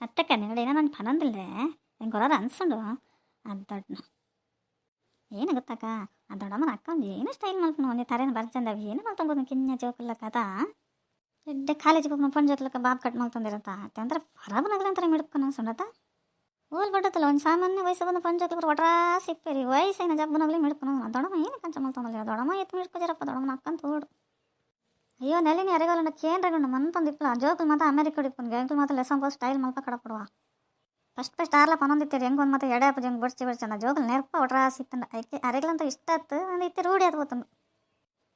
ಅತ್ತಕ್ಕ ನಿಗಡೇನೋ ನನ್ನ ಪನಂದಿಲ್ಲದೆ ಹೆಂಗೆ ಕೊಡೋರು ಅನ್ಸೊಂಡು ಅದು ದೊಡ್ಡ ಏನು ಗೊತ್ತಾಕ ಆ ದೊಡ್ಡಮ್ಮನ ಅಕ್ಕ ಒಂದು ಏನು ಸ್ಟೈಲ್ ಮಾಡ್ಕೊಂಡು ಒಂದೇ ತರೇನು ಬರ್ಚಂದವು ಏನು ಮಾಡ್ತಂಬೋದು ಕಿನ್ನ ಜೋಕಲ್ಲಕ್ಕ ಅದ ಎಡ್ಡೆ ಕಾಲೇಜಿಗೆ ಹೋಗಿ ಪಂಜ ಜೋಕಲಕ್ಕ ಬಾಬ್ ಕಟ್ ಮಾಡ್ತಂದಿರತ್ತ ಅಂದ್ರೆ ಹೊರಬನಾಗ್ಲಂತಾರೆ ಮಿಡ್ಕೊಂಡು ಅನ್ಸೊಂಡತ್ತ ಓಲ್ ಬಟ್ಟತ್ತಲ್ಲ ಒಂದು ಸಾಮಾನ್ಯ ವಯಸ್ಸು ಬಂದು ಪಂಜಾಕ್ಲರು ಒಟ್ರಾ ಸಿಪ್ಪೇರಿ ವಯಸ್ಸಿನ ಜಬ್ಬನಾಗ್ಲಿ ಮಿಡ್ಕೊಂಡು ದೊಡ್ಡಮ್ಮ ಏನು ಕಂಚ ಮಾಡ್ತಂದಿಲ್ಲ ದೊಡ್ಡಮ್ಮ ಎತ್ತು ಮಿಡ್ಕೊಜಾರಪ್ಪ ದೊಡ್ಡಮ್ಮನ ಅಕ್ಕಂತ ಓಡು ಅಯ್ಯೋ ನೆಲಿನಿ ಅರೆಗೋಲ್ಲ ಕೇನ್ ರಗಣ್ಣ ಮನ್ತಂದಿಪ್ಪಲ ಜೋಕಲ್ ಮಾತ್ರ ಅಮೆರಿಕ ಹಿಡಿಪನ್ ಗ್ಯಾಂಗ್ಲ್ ಮಾತ್ರ ಲೆಸನ್ ಬಸ್ ಸ್ಟೈಲ್ ಮಲ್ಪ ಕಡಪಡುವ ಫಸ್ಟ್ ಆರ್ಲ ಪನೊಂದಿತ್ತೀರಿ ಹೆಂಗೆ ಒಂದು ಮತ್ತೆ ಎಡೆ ಅಪ್ಪ ಹೆಂಗೆ ಬಡ್ಚಂದ ಜೋಕಲ್ ನೆರಪ ಒಟ್ರಾ ಸಿತ್ತಂಡ ಐಕೆ ಅರೆಗಳಂತ ಇಷ್ಟ ಆಯ್ತು ಒಂದು ಇತ್ತಿ ರೂಢಿ ಅದು ಗೊತ್ತಂದು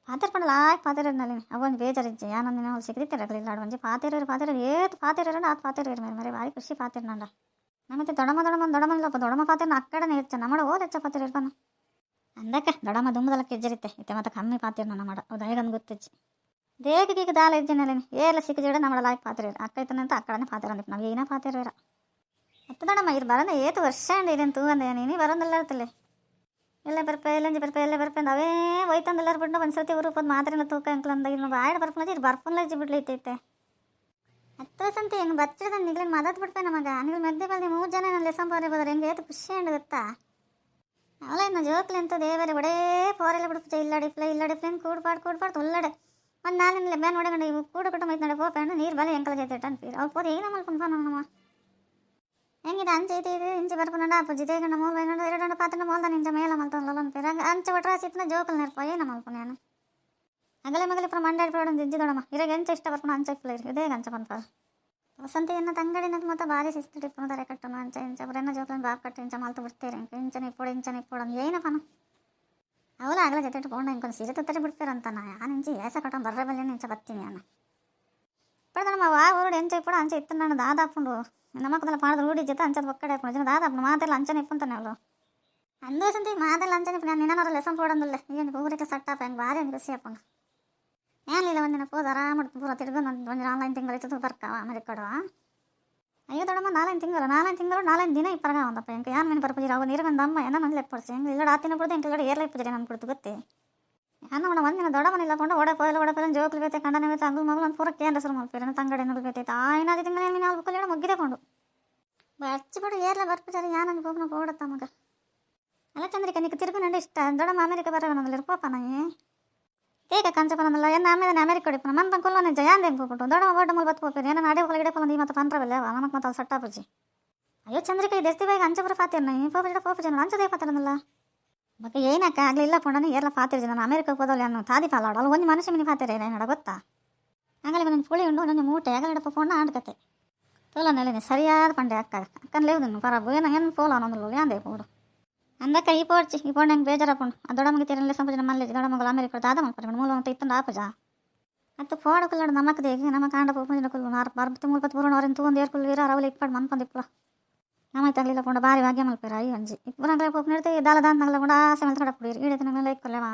ಪಾತಿರ್ಕೊಂಡಲ್ಲ ಆಯ್ತು ಪಾತಿರನಲ್ಲಿ ಅವೊಂದು ಬೇಜಾರಿಜ್ಜೆ ಯಾನೊಂದಿನ ಅವ್ರು ಸಿಗದಿತ್ತಾರೆ ಅಗಲಿಲ್ಲ ಒಂಜಿ ಪಾತಿರ ಏತ್ ಪಾತಿರ ಆತ್ ಪಾತಿರ ಮರೆ ಭಾರಿ ಖುಷಿ ಪಾತಿರ್ ನಂಡ ನಮ್ಮತ್ತೆ ದೊಡಮಲ್ಲಪ್ಪ ದೊಡಮ ಪಾತಿರನ ಅಕ್ಕಡನೆ ಹೆಚ್ಚು ನಮ್ಮಡ ಓದ್ ಹೆಚ್ಚ ಪಾತಿರ ಇರ್ಬಾನ ಅಂದಕ್ಕೆ ದೊಡಮ ದುಂಬದಲ್ಲ ಕೆಜ್ಜರಿತ್ತೆ ಇತ್ತೆ ಮತ್ತೆ ಕಮ್ಮಿ ಪಾತಿರ ನನ್ನ ಮಾಡ ಹೌದು ಐಗಂದು ಗೊತ್ತಿಚ್ಚಿ ದೇಗೀಗ ದಾಲ ಇಜ್ಜನಲ್ಲಿ ಏಲ ಸಿಕ್ಕಜಿಡ ನಮ್ಮಳ ಲಾಯ್ಕ್ ಪಾತಿರ ಅಕ್ಕ ಇತ್ತನಂತ ಅಕ್ಕಡನೆ ಪಾತಿರ ಅಂದಿತ್ತು ನಾವು ಏನ ಪಾತಿರ ಇರ ಹತ್ತು ದೊಡಮ್ಮ ಇದು ಬರಂದ ಏತು ವರ್ಷ ಅಂಡ್ ಇದೇನು ತೂಗಂದೆ ನೀನು ಬರೋದಲ್ಲ ಇರ್ತಲೆ ಎಲ್ಲ ಬರ್ಪೆ ಎಲ್ಲಂಜಿ ಬರ್ಪೆ ಎಲ್ಲ ಬರ್ಪೆ ಅವೇ ಒಯ್ತಂದೆಲ್ಲರು ಬಿಟ್ಟು ಒಂದು ಸರ್ತಿ ಉರುಪದ ಮಾತ್ರೆನ ತೂಕ ಅಂಕ್ಲಂದ ಇದು ಬಾಯ್ಡ್ ಬರ್ಪನ ಇದು ಬರ್ಪನ್ಲಜ್ಜಿ ಬಿಡ್ಲೈತೈತೆ ಹತ್ತು ಸಂತಿ ಹೆಂಗೆ ಬಚ್ಚದ ನಿಗ್ಲೇನು ಮದತ್ ಬಿಡ್ಪೆ ನಮಗೆ ನೀವು ಮೆದ್ದೆ ಬಲ್ದಿ 3 ಜನ ನಾನು ಲೆಸನ್ ಪೋರೆ ಬೋದ್ರೆ ಹೆಂಗೆ ಏತು ಖುಷಿ ಅಂಡ್ ಗೊತ್ತಾ ಅವಳ ಇನ್ನು ಜೋಕ್ಲಿ ಅಂತ ದೇವರೇ ಒಡೇ ಪೋರೆಲ್ಲ ಬಿಡ್ಪೆ ಇಲ್ಲಡಿಪ್ಲೇನು ಕೂಡ್ಪಾಡು ಉಳ್ಳಡೆ ಒಂದು ನಾಲಿನ ಬ್ಯಾನ್ ಹೊಡೆಗಂಡು ಇವು ಕೂಡು ಮೈತ್ ನಡೆ ಪೋಪೆ ಅಂಡು ನೀರು ಬಲೆ ಎಂಕಲ ಜೈತೆ ಅನ್ಪೀರು ಅವ್ರು ಪೋದೆ ಏನೋ ಮಲ್ಕೊಂಡು ನಮ್ಮ ಹೆಂಗಿದೆ ಅಂಚೆ ಐತೆ ಇದು ಇಂಚೆ ಬರ್ಕೊಂಡು ಅಪ್ಪ ಜಿತೆಗಂಡ ಮೂಲ ಬೈಗಂಡು 2 ಪಾತ್ರೆ ಮೋಲ್ದ ನಿಂಚ ಮೇಲೆ ಮಲ್ತಲ್ಲ ಅನ್ಪೀರು ಅಂಚೆ ಒಟ್ರಾ ಸಿತ್ತನ ಜೋಕಲ್ ನೆರಪ ಏನೋ ಮಲ್ಕೊಂಡು ನಾನು ಅಗಲೆ ಮಗಲಿ ಪುರ ಮಂಡ್ಯಾಡಿ ಪೋಡ ಜಿಜ್ಜಿ ದೊಡಮ್ಮ ಇರಾಗ ಎಂಚ ಇಷ್ಟ ಬರ್ಕೊಂಡು ಅಂಚೆ ಇಪ್ಪಲ ಇರಿ ಇದೇ ಅಂಚೆ ಬಂದ್ಪಾರ ವಸಂತ ಎನ್ನ ತಂಗಡಿನ ಮತ್ತೆ ಭಾರಿ ಶಿಸ್ತು ಟಿಪ್ಪು ದರೆ ಕಟ್ಟನು ಅಂಚೆ ಇಂಚ ಬರೆನ್ನ ಜೋಕಲ್ ಬಾಪ್ ಕಟ್ಟು ಇಂಚ ಮಲ್ತು ಬಿಡ್ತೀರಿ ಇಂಚನೆ ಇಪ್ಪೋಡು ಏನಪ್ಪನ ಅವಲ ಆಗಲ ಜೊತೆ ಇಟ್ಕೊಂಡು ಇಂಕೊಂಡು ಸೀರೆ ತುತ್ತರಿ ಬಿಡ್ತೀರಂತ ನಾ ಯಾನು ಇಂಚಿ ಏಸ ಕಟ್ಟೊಂಡು ಬರ್ರೆ ಬಲ್ಲೇನು ಇಂಚ ಬತ್ತೀನಿ ನಾನು ಇಪ್ಪಡಮ್ಮ ವಾ ಊರು ಎಂಚ ಇಪ್ಪಡು ಅಂಚೆ ಇತ್ತು ನಾನು ದಾದಾಪುಂಡು ನಮ್ಮಕ್ಕದಲ್ಲ ಪಾಡ್ದು ರೂಢಿ ಜೊತೆ ಅಂಚದ ಒಕ್ಕಡೆ ಹಾಕೊಂಡು ಜನ ದಾದಾಪುಂಡು ಮಾತೆಲ್ಲ ಅಂಚನೆ ಇಪ್ಪಂತಾನೆ ಅವಳು ಅಂದು ಸಂತಿ ಮಾತೆಲ್ಲ ಅಂಚನೆ ನಾನು ನಿನ್ನ ಲೆಸನ್ ಪೋಡಂದಿಲ್ಲ ಏನು ಊರಿಗೆ ಸಟ್ಟಪ್ಪ ಹೆಂಗೆ ಭಾರಿ ಒಂದು ಖುಷಿ ಹಾಕೊಂಡು ಏನಿಲ್ಲ ಒಂದಿನ ಹೋದ ಆರಾಮ ಪೂರ ತಿರ್ಗು ಒಂದು 4 ತಿಂಗಳು ಇತ್ತು ಬರ್ಕಾವ ಅಮೆರಿಕ ಕೊಡುವ ಅಯ್ಯೋ ದೊಡ್ಡಮ್ಮ 4 ತಿಂಗಳು 4 ದಿನ ಇಪ್ಪರಗ ಒಂದಪ್ಪ ಹೆಂಗೆ ಯಾರು ಮನೆ ಬರ್ಪಜಿರ ಅವಾಗ ನೀರು ಬಂದು ಅಮ್ಮ ಏನೋ ನನ್ನ ಲೆಪ್ಪಡ್ಸಿ ಹೆಂಗೆ ಇಲ್ಲ ಆತಿನ ಬಿಡ್ದು ಹೆಂಗೆ ಏರ್ಲ ಇಪ್ಪಜಿರ ನಾನು ಬಿಡ್ತು ಗೊತ್ತೇ ನಾನು ಒಂದಿನ ದೊಡ್ಡಮ್ಮನ ಇಲ್ಲಕೊಂಡು ಒಡಪೋಲ್ಲ ಜೋಕ್ಲು ಬೇತೆ ಕಂಡನೆ ಬೇತೆ ಅಂಗಲ್ ಮಗಳು ಒಂದು ಪೂರ ಕೇಂದ್ರ ಹೆಸರು ಮಲ್ಪೀರ ತಂಗಡೆ ಬೇತೈತೆ ಆಯ್ನಾದ ತಿಂಗಳು ಮೀನು 4 ಬುಕ್ಕಲ್ಲಿ ಮುಗಿದೇಕೊಂಡು ಬಚ್ಚಿ ಬಿಡು ಏರ್ಲ ಬರ್ಪಜಾರ ಯಾನಂಗೆ ಹೋಗ್ನ ಓಡತ್ತ ಮಗ ಅಲ್ಲ ಚಂದ್ರಿಕ ನಿಕ್ಕೆ ತಿರುಗು ನಂಡು ಇಷ್ಟ ದೊಡ್ಡಮ್ಮ ಅಮೆರಿಕ ಬರೋನಲ್ಲ ಇರ್ಪಪ್ಪ ನನಗೆ ತೇಕ ಕಂಚಪನಲ್ಲ ಎನ್ನ ಆಮೇಲೆ ಅಮೆರಿಕ ಹೊಡಿಪನ ಮನ್ ಕೊಲ್ಲನೆ ಜಯಾಂದೆ ಹೋಗ್ಬಿಟ್ಟು ದೊಡ್ಡಮ್ಮ ಬೋರ್ಡ್ ಮೂಲ ಬತ್ತು ಹೋಗ್ತೀರಿ ಏನೋ ನಾಡೆ ಹೊರಗಡೆ ಪೊಂದು ಮತ್ತೆ ಪಂತ್ರವಲ್ಲ ನಮಗೆ ಮತ್ತೆ ಸಟ್ಟಾಪುಜಿ ಅಯ್ಯೋ ಚಂದ್ರಿಕ ಇದು ಎಸ್ತಿ ಬಾಯಿಗೆ ಅಂಚಪುರ ಫಾತಿರ್ನ ಪೋಪಜ ಅಂಚದೇ ಪಾತಿರನಲ್ಲ ಬಗ್ಗೆ ಏನಕ್ಕ ಆಗಲಿಲ್ಲ ಪುಂಡನೆ ಏರ್ಲ ಫಾತಿರ್ಜಿ ನಾನು ಅಮೆರಿಕಕ್ಕೆ ಹೋದಲ್ಲ ಅನ್ನೋ ತಾದಿ ಪಾಲಾಡಲ್ಲ ಒಂದು ಮನುಷ್ಯ ಮಿನಿ ಫಾತಿರ ಏನಡ ಗೊತ್ತಾ ಆಗಲೇ ನನ್ನ ಪುಳಿ ಉಂಡು ನನ್ನ ಮೂಟೆ ಆಗಲಿಡಪ್ಪ ಪೋಣ ಆಡ್ಕತೆ ತೋಲ ನೆಲೆನೆ ಸರಿಯಾದ ಪಂಡೆ ಅಕ್ಕನ ಲೇವುದನ್ನು ಪರಬು ಏನೋ ಏನು ಪೋಲ ಅನ್ನೋದು ಯಾಂದೆ ಪೋಡು ಅಂದಕ್ಕ ಈ ಪೋಡ್ಚಿ ಈ ಪೋಣ ಹೆಂಗೆ ಬೇಜಾರಪ್ಪುಂಡು ಆ ದೊಡ್ಡಮಗೆ ತೀರಲ್ಲ ಸಂಪಜನ ಮಲ್ಲೇಜಿ ದೊಡ್ಡಮಗಳು ಅಮೆರಿಕ ದಾದ ಮಾಡ್ಕೊಂಡು ಮೂಲ ಅಂತ ಇತ್ತಂಡು ಆಪಜ ಅತ್ತು ಪೋಡ ಕುಲ್ಲಾಡು ನಮ್ಮಕ್ಕೆ ದೇಗಿ ನಮ್ಮ ಕಾಂಡ ಪೋಪಂಜಿನ ಕುಲ್ಲು 40 ಪೂರ್ಣ ಅವ್ರನ್ನ ತಗೊಂಡು ಏರ್ಕುಲ್ಲು ವೀರ ಅವಳು ಇಪ್ಪಡು ಮನ್ಪಂದಿಪ್ಪಲ ನಮ್ಮೈತೆ ಆಗಲಿಲ್ಲ ಪೋಂಡ ಭಾರಿ ಭಾಗ್ಯ ಮಲ್ಪೇರ ಅಯ್ಯೋ ಅಂಜಿ ಇಪ್ಪು ನಗಲ ಪೋಪ್ ನೀಡ್ತೀವಿ ದಾಲ ದಾಂತ ನಗಲ ಕೂಡ ಆಸೆ ಮಲ್ತು ಕಡಪುಡಿರಿ ಈಡೈತೆ ಮೇಲೆ ಇಕ್ಕಲ್ಲೇವಾ